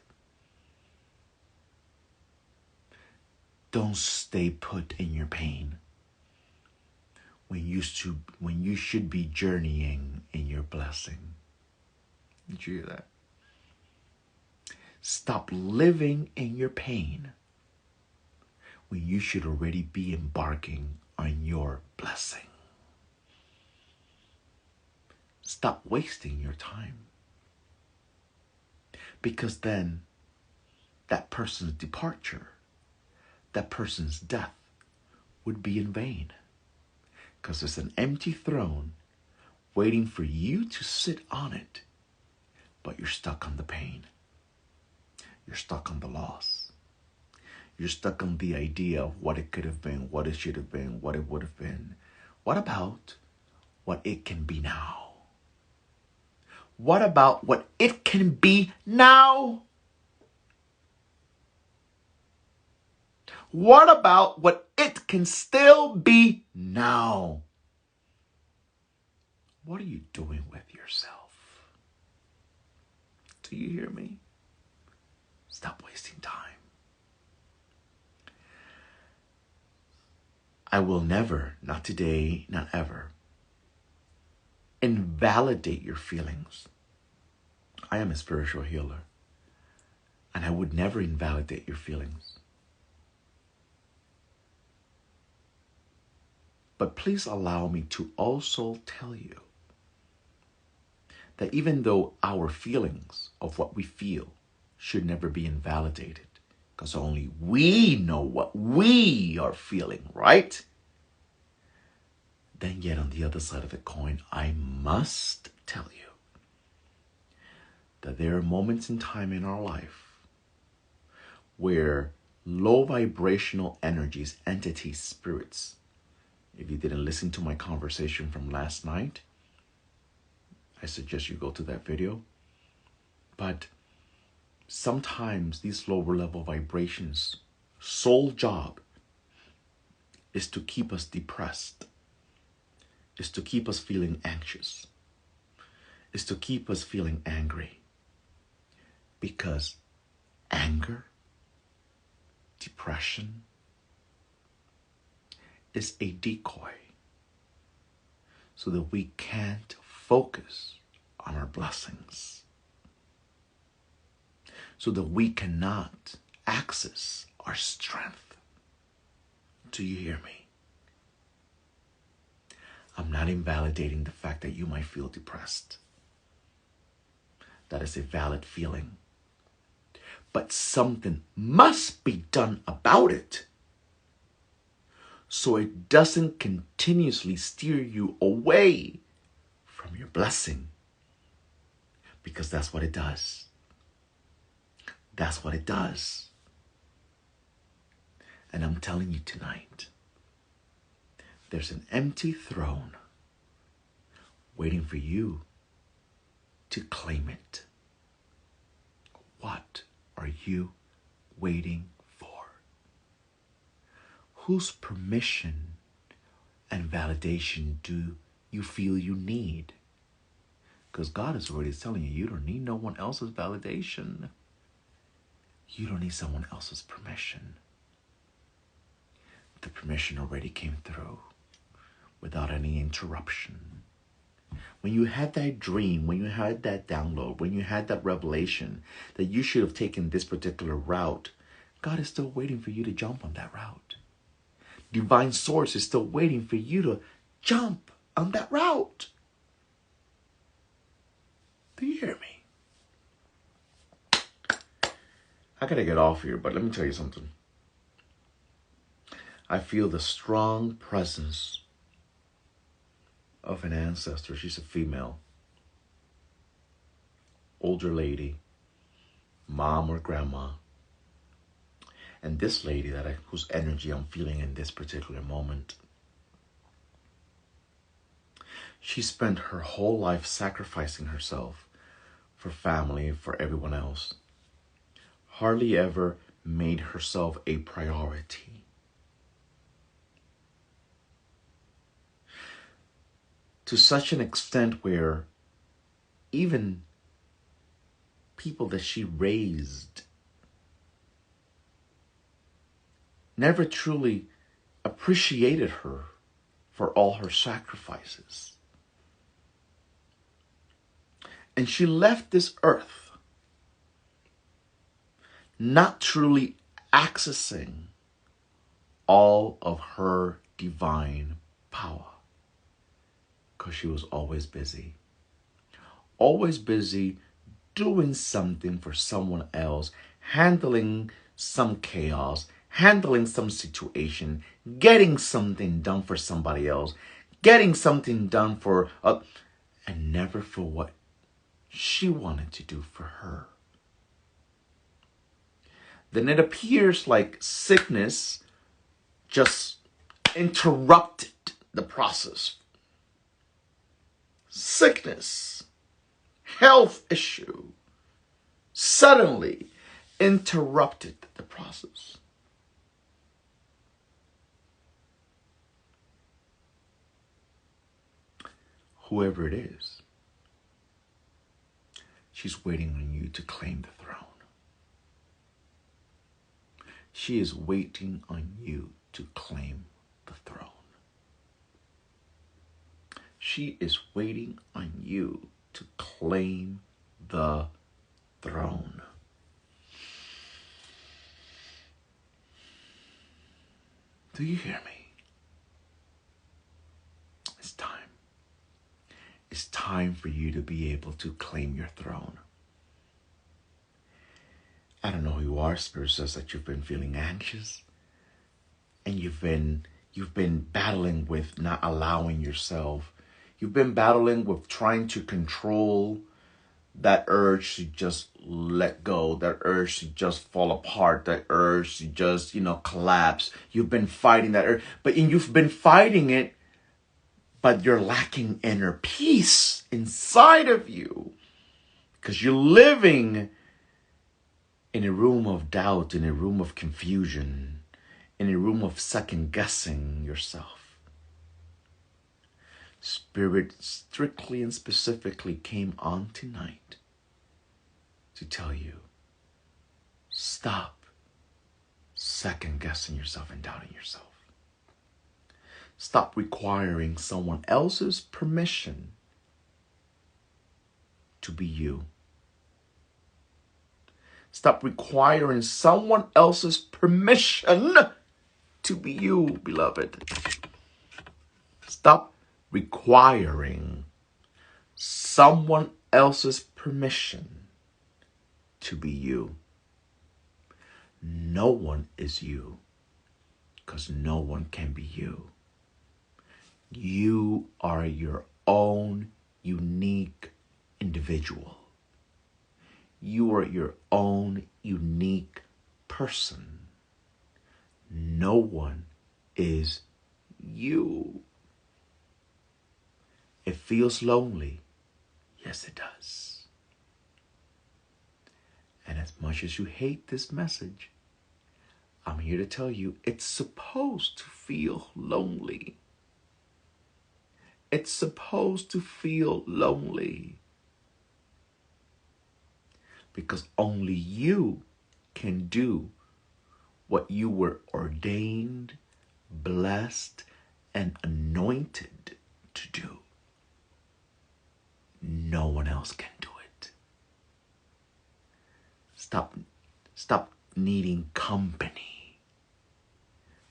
Don't stay put in your pain when you should be journeying in your blessing. Did you hear that? Stop living in your pain when you should already be embarking on your blessing. Stop wasting your time. Because then that person's departure, that person's death would be in vain. Because there's an empty throne waiting for you to sit on it, but you're stuck on the pain. You're stuck on the loss. You're stuck on the idea of what it could have been, what it should have been, what it would have been. What about what it can be now? What about what it can be now? What about what it can still be now? What are you doing with yourself? Do you hear me? Stop wasting time. I will never, not today, not ever, invalidate your feelings. I am a spiritual healer, and I would never invalidate your feelings. But please allow me to also tell you that even though our feelings of what we feel should never be invalidated, because only we know what we are feeling, right? Then yet on the other side of the coin, I must tell you that there are moments in time in our life where low vibrational energies, entities, spirits, if you didn't listen to my conversation from last night, I suggest you go to that video. But sometimes these lower level vibrations, sole job is to keep us depressed, is to keep us feeling anxious, is to keep us feeling angry. Because anger, depression, is a decoy so that we can't focus on our blessings, so that we cannot access our strength. Do you hear me? I'm not invalidating the fact that you might feel depressed. That is a valid feeling. But something must be done about it so it doesn't continuously steer you away from your blessing. Because that's what it does. That's what it does. And I'm telling you tonight, there's an empty throne waiting for you to claim it. What are you waiting for? Whose permission and validation do you feel you need? Because God is already telling you, you don't need no one else's validation. You don't need someone else's permission. The permission already came through without any interruption. When you had that dream, when you had that download, when you had that revelation that you should have taken this particular route, God is still waiting for you to jump on that route. Divine Source is still waiting for you to jump on that route. Do you hear me? I gotta get off here, but let me tell you something. I feel the strong presence of an ancestor. She's a female, older lady, mom or grandma. And this lady whose energy I'm feeling in this particular moment, she spent her whole life sacrificing herself for family, for everyone else. Hardly ever made herself a priority. To such an extent where even people that she raised never truly appreciated her for all her sacrifices. And she left this earth not truly accessing all of her divine power. Because she was always busy. Always busy doing something for someone else, handling some chaos, handling some situation, getting something done for somebody else, getting something done for, and never for what she wanted to do for her. Then it appears like sickness just interrupted the process. Sickness, health issue, suddenly interrupted the process. Whoever it is, she's waiting on you to claim the throne. She is waiting on you to claim the throne. She is waiting on you to claim the throne. Do you hear me? It's time. It's time for you to be able to claim your throne. I don't know who you are. Spirit says that you've been feeling anxious and you've been battling with not allowing yourself. You've been battling with trying to control that urge to just let go, that urge to just fall apart, that urge to just, collapse. You've been fighting that urge, you've been fighting it, but you're lacking inner peace inside of you because you're living in a room of doubt, in a room of confusion, in a room of second guessing yourself. Spirit strictly and specifically came on tonight to tell you, stop second guessing yourself and doubting yourself. Stop requiring someone else's permission to be you. Stop requiring someone else's permission to be you, beloved. Stop requiring someone else's permission to be you. No one is you, because no one can be you. You are your own unique individual. You are your own unique person. No one is you. It feels lonely. Yes, it does. And as much as you hate this message, I'm here to tell you it's supposed to feel lonely. It's supposed to feel lonely. Because only you can do what you were ordained, blessed, and anointed to do. No one else can do it. Stop needing company.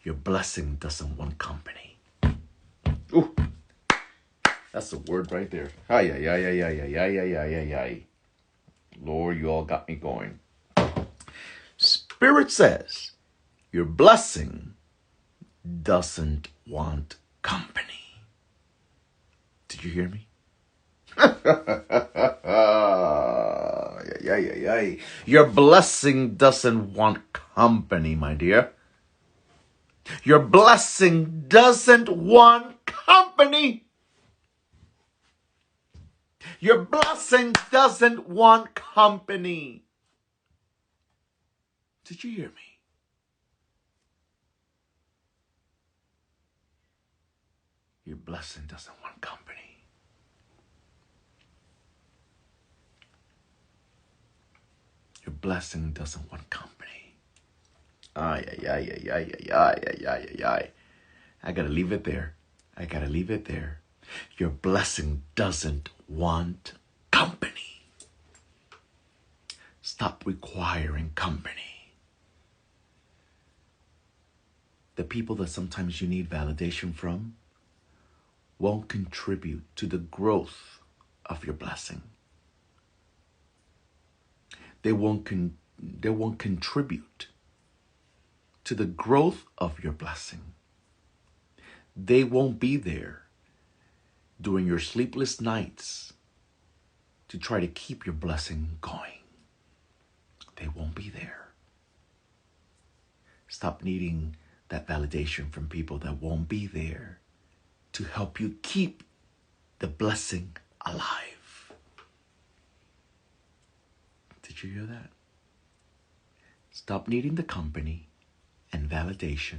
Your blessing doesn't want company. Ooh, that's a word right there. Ay, ay, ay, ay, ay, ay, ay, ay, ay, ay. Lord, you all got me going. Spirit says, your blessing doesn't want company. Did you hear me? Your blessing doesn't want company, my dear. Your blessing doesn't want company. Your blessing doesn't want company. Did you hear me? Your blessing doesn't want company. Your blessing doesn't want company. Ay, ay, ay, ay, ay, ay, ay, ay, ay, ay. I gotta leave it there. Your blessing doesn't want company. Stop requiring company. The people that sometimes you need validation from won't contribute to the growth of your blessing. They won't contribute to the growth of your blessing. They won't be there during your sleepless nights to try to keep your blessing going. They won't be there. Stop needing that validation from people that won't be there to help you keep the blessing alive. Did you hear that? Stop needing the company and validation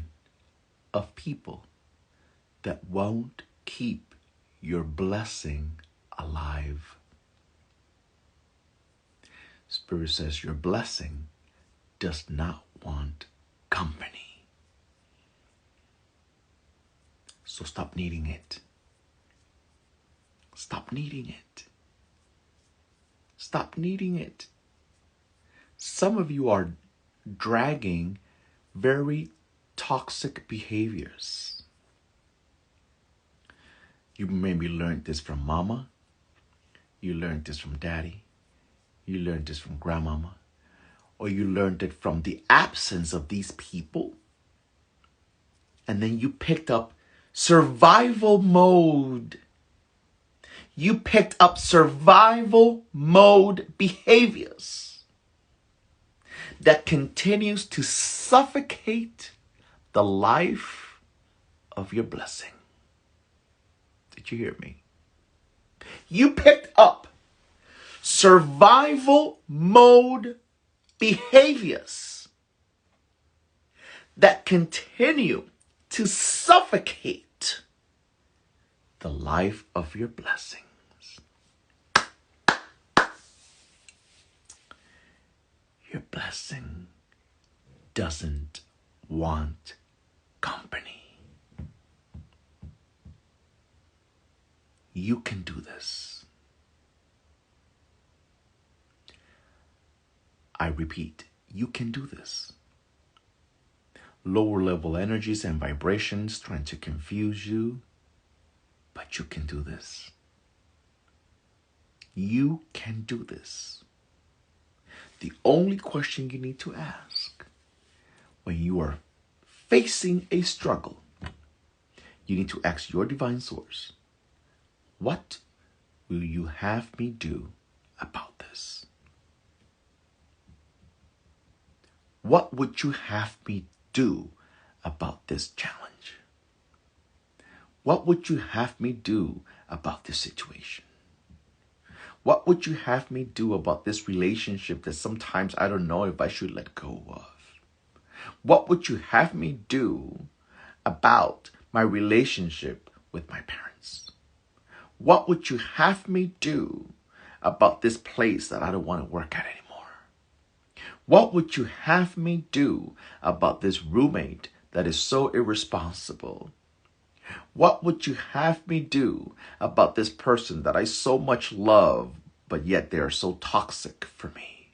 of people that won't keep your blessing alive. Spirit says your blessing does not want company. So stop needing it. Stop needing it. Stop needing it. Some of you are dragging very toxic behaviors. You maybe learned this from mama. You learned this from daddy. You learned this from grandmama. Or you learned it from the absence of these people. And then you picked up survival mode. You picked up survival mode behaviors that continues to suffocate the life of your blessing. Did you hear me? You picked up survival mode behaviors that continue to suffocate the life of your blessings. Your blessing doesn't want company. You can do this. I repeat, you can do this. Lower level energies and vibrations trying to confuse you, But you can do this. You can do this. The only question you need to ask when you are facing a struggle, you need to ask your divine source, what will you have me do about this? What would you have me do about this challenge? What would you have me do about this situation? What would you have me do about this relationship that sometimes I don't know if I should let go of? What would you have me do about my relationship with my parents? What would you have me do about this place that I don't want to work at anymore? What would you have me do about this roommate that is so irresponsible? What would you have me do about this person that I so much love, but yet they are so toxic for me?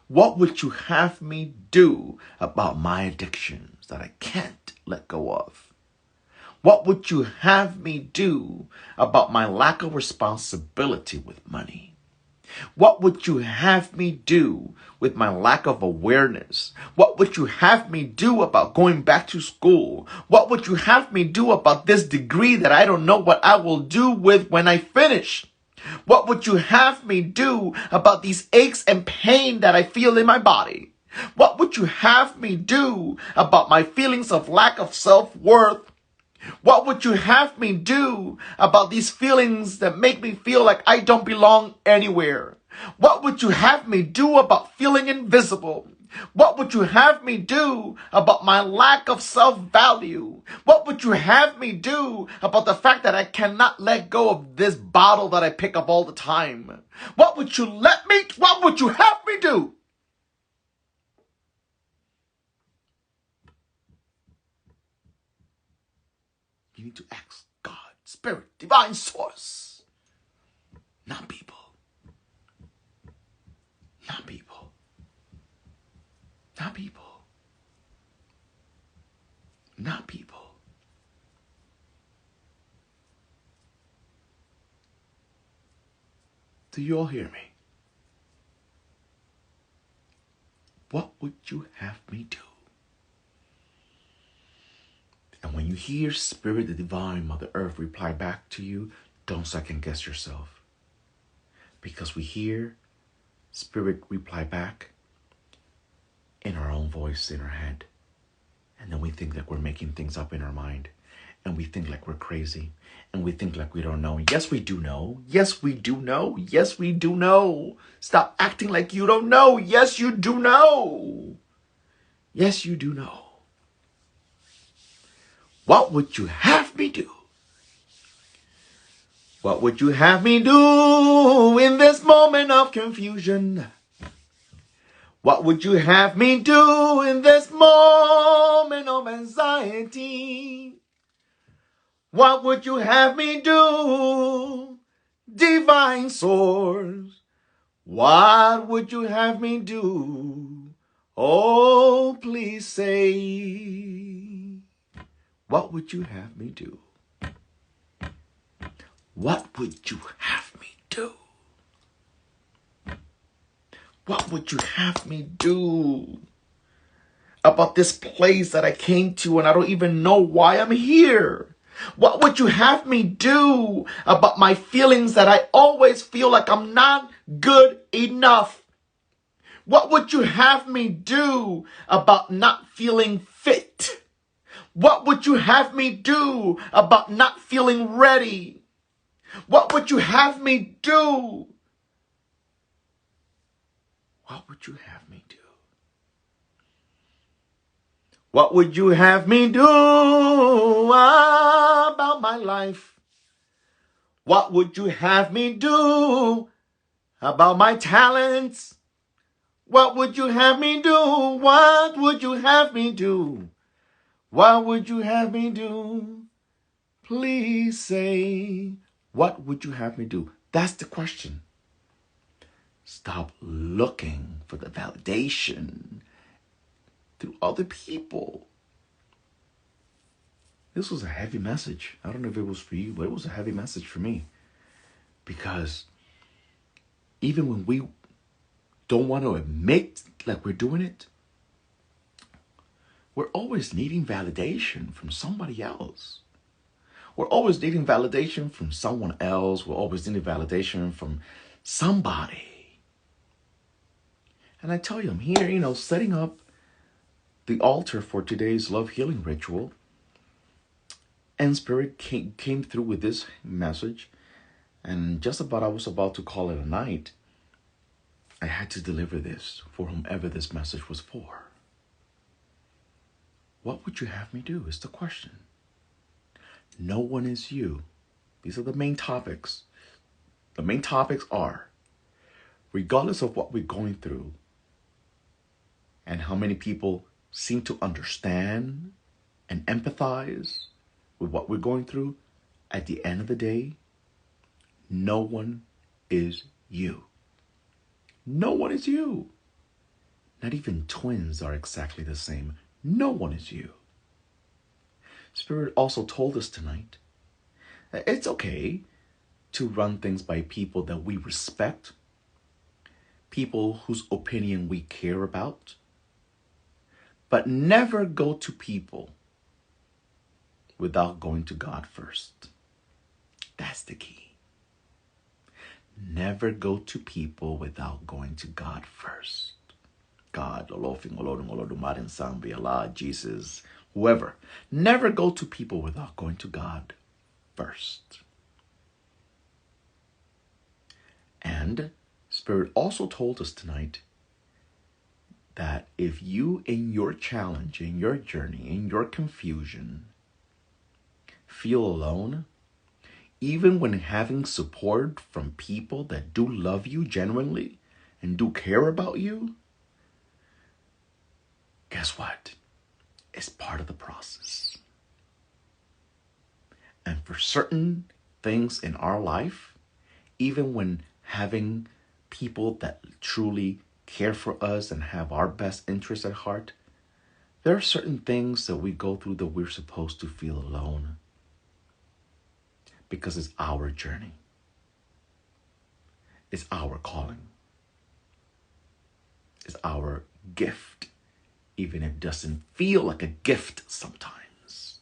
What would you have me do about my addictions that I can't let go of? What would you have me do about my lack of responsibility with money? What would you have me do with my lack of awareness? What would you have me do about going back to school? What would you have me do about this degree that I don't know what I will do with when I finish? What would you have me do about these aches and pain that I feel in my body? What would you have me do about my feelings of lack of self-worth? What would you have me do about these feelings that make me feel like I don't belong anywhere? What would you have me do about feeling invisible? What would you have me do about my lack of self-value? What would you have me do about the fact that I cannot let go of this bottle that I pick up all the time? What would you have me do? You need to ask God, Spirit, Divine Source. Not people. Not people. Not people. Not people. Do you all hear me? What would you have me do? And when you hear Spirit, the Divine, Mother Earth reply back to you, don't second guess yourself. Because we hear Spirit reply back in our own voice, in our head. And then we think that we're making things up in our mind. And we think like we're crazy. And we think like we don't know. Yes, we do know. Yes, we do know. Yes, we do know. Stop acting like you don't know. Yes, you do know. Yes, you do know. What would you have me do? What would you have me do in this moment of confusion? What would you have me do in this moment of anxiety? What would you have me do, Divine Source? What would you have me do? Oh, please say, what would you have me do? What would you have me do? What would you have me do about this place that I came to and I don't even know why I'm here? What would you have me do about my feelings that I always feel like I'm not good enough? What would you have me do about not feeling fit? What would you have me do about not feeling ready? What would you have me do? What would you have me do? What would you have me do about my life? What would you have me do about my talents? What would you have me do? What would you have me do? What would you have me do? Please say, what would you have me do? That's the question. Stop looking for the validation through other people. This was a heavy message. I don't know if it was for you, but it was a heavy message for me. Because even when we don't want to admit like we're doing it, we're always needing validation from somebody else. We're always needing validation from someone else. We're always needing validation from somebody. And I tell you, I'm here, setting up the altar for today's love healing ritual. And Spirit came through with this message. And just about I was about to call it a night, I had to deliver this for whomever this message was for. What would you have me do is the question. No one is you. These are the main topics. The main topics are, regardless of what we're going through and how many people seem to understand and empathize with what we're going through, at the end of the day, no one is you. No one is you. Not even twins are exactly the same. No one is you. Spirit also told us tonight that it's okay to run things by people that we respect, people whose opinion we care about, but never go to people without going to God first. That's the key. Never go to people without going to God first. God, Allah, Jesus, whoever. Never go to people without going to God first. And Spirit also told us tonight that if you, in your challenge, in your journey, in your confusion, feel alone, even when having support from people that do love you genuinely and do care about you, guess what? It's part of the process. And for certain things in our life, even when having people that truly care for us and have our best interests at heart, there are certain things that we go through that we're supposed to feel alone. Because it's our journey. It's our calling. It's our gift, even if it doesn't feel like a gift sometimes.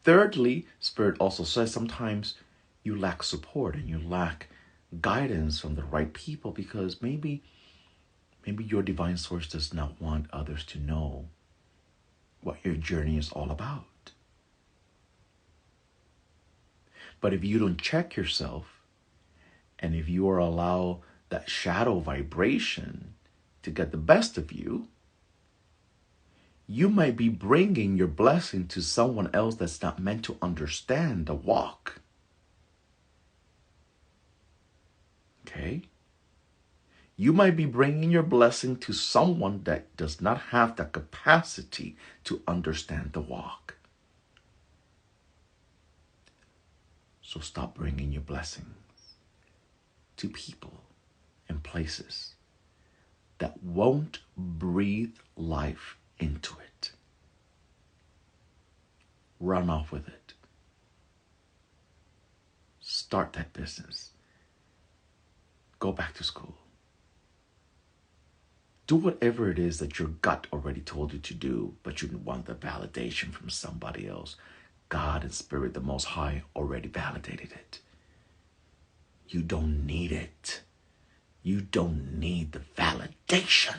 Thirdly, Spirit also says sometimes you lack support and you lack guidance from the right people because maybe your divine source does not want others to know what your journey is all about. But if you don't check yourself, and if you are allow that shadow vibration to get the best of you, you might be bringing your blessing to someone else that's not meant to understand the walk. Okay? You might be bringing your blessing to someone that does not have the capacity to understand the walk. So stop bringing your blessings to people and places that won't breathe life into it. Run off with it. Start that business. Go back to school. Do whatever it is that your gut already told you to do, but you want the validation from somebody else. God and Spirit, the Most High, already validated it. You don't need it. You don't need the validation.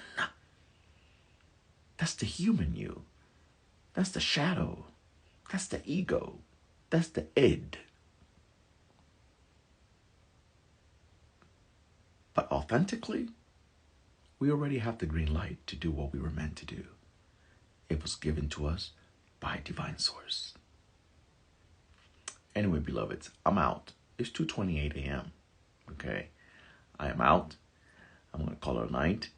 That's the human you. That's the shadow. That's the ego. That's the id. But authentically, we already have the green light to do what we were meant to do. It was given to us by divine source. Anyway, beloveds, I'm out. It's 2:28 a.m. Okay? I am out. I'm going to call it a night.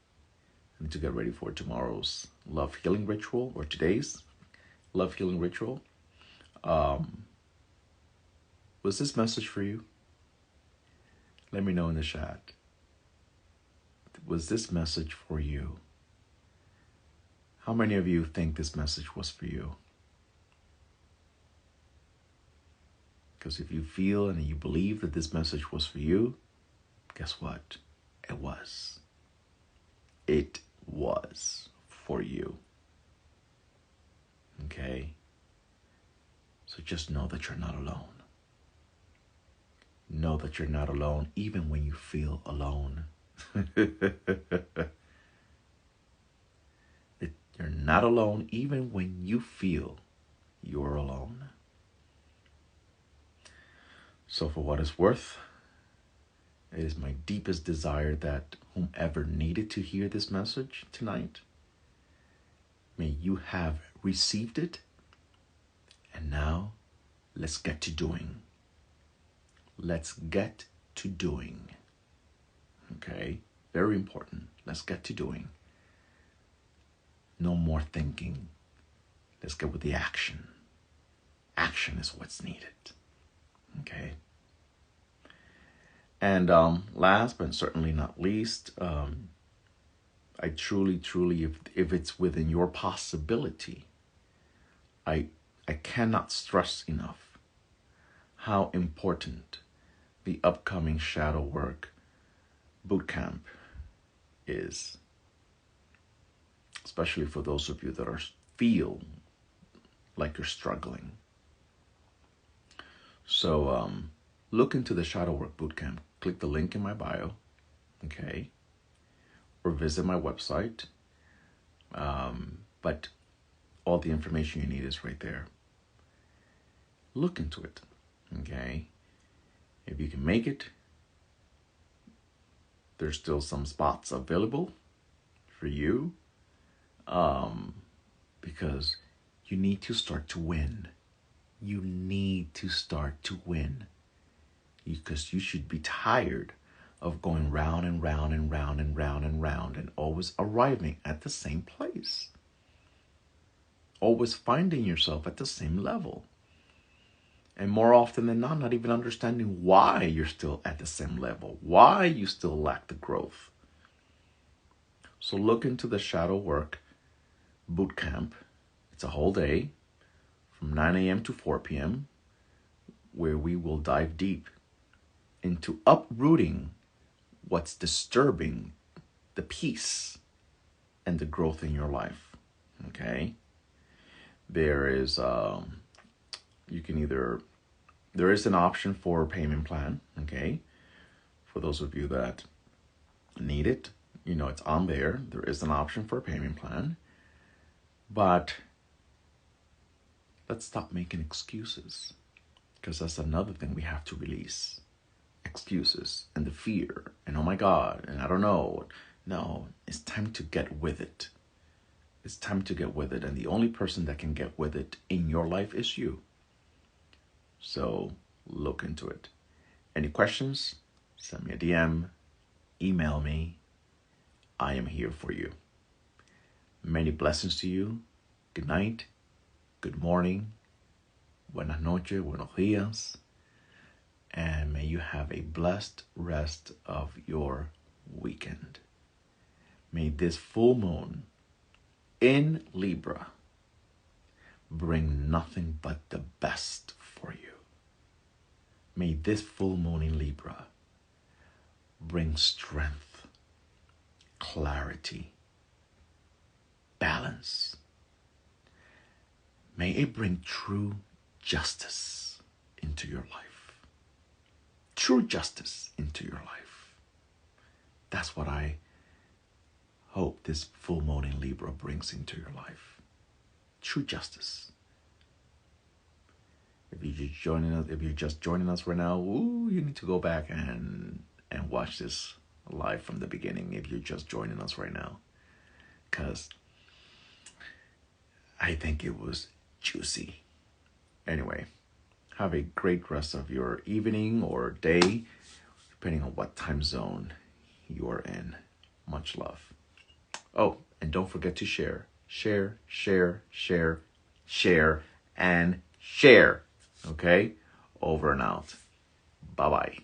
I need to get ready for tomorrow's love healing ritual, or today's love healing ritual. Was this message for you? Let me know in the chat. Was this message for you? How many of you think this message was for you? Because if you feel and you believe that this message was for you, guess what? It was. It was for you. Okay? So just know that you're not alone. Know that you're not alone even when you feel alone. You're not alone even when you feel you're alone. So for what it's worth, it is my deepest desire that whomever needed to hear this message tonight, may you have received it. And now, let's get to doing. Let's get to doing. Okay? Very important. Let's get to doing. No more thinking. Let's get with the action. Action is what's needed. Okay? And last but certainly not least, I truly, if it's within your possibility, I cannot stress enough how important the upcoming Shadow Work Bootcamp is, especially for those of you that feel like you're struggling. So look into the Shadow Work Bootcamp. Click the link in my bio, okay? Or visit my website. But all the information you need is right there. Look into it, okay? If you can make it, there's still some spots available for you, because you need to start to win. You need to start to win, because you should be tired of going round and round and round and round and round and always arriving at the same place. Always finding yourself at the same level. And more often than not even understanding why you're still at the same level, why you still lack the growth. So look into the Shadow Work Bootcamp. It's a whole day from 9 a.m. to 4 p.m. where we will dive deep into uprooting what's disturbing the peace and the growth in your life. Okay? There is there is an option for a payment plan, okay? For those of you that need it, it's on there. There is an option for a payment plan. But let's stop making excuses, because that's another thing we have to release. Excuses and the fear and oh my God, and I don't know. No, it's time to get with it. It's time to get with it. And the only person that can get with it in your life is you. So look into it. Any questions? Send me a DM. Email me. I am here for you. Many blessings to you. Good night. Good morning. Buenas noches. Buenos días. And may you have a blessed rest of your weekend. May this full moon in Libra bring nothing but the best for you. May this full moon in Libra bring strength, clarity, balance. May it bring true justice into your life. True justice into your life. That's what I hope this full moon in Libra brings into your life. True justice. If you're just joining us right now, you need to go back and watch this live from the beginning if you're just joining us right now. Because I think it was juicy. Anyway, have a great rest of your evening or day, depending on what time zone you are in. Much love. Oh, and don't forget to share. Share, and share. Okay? Over and out. Bye-bye.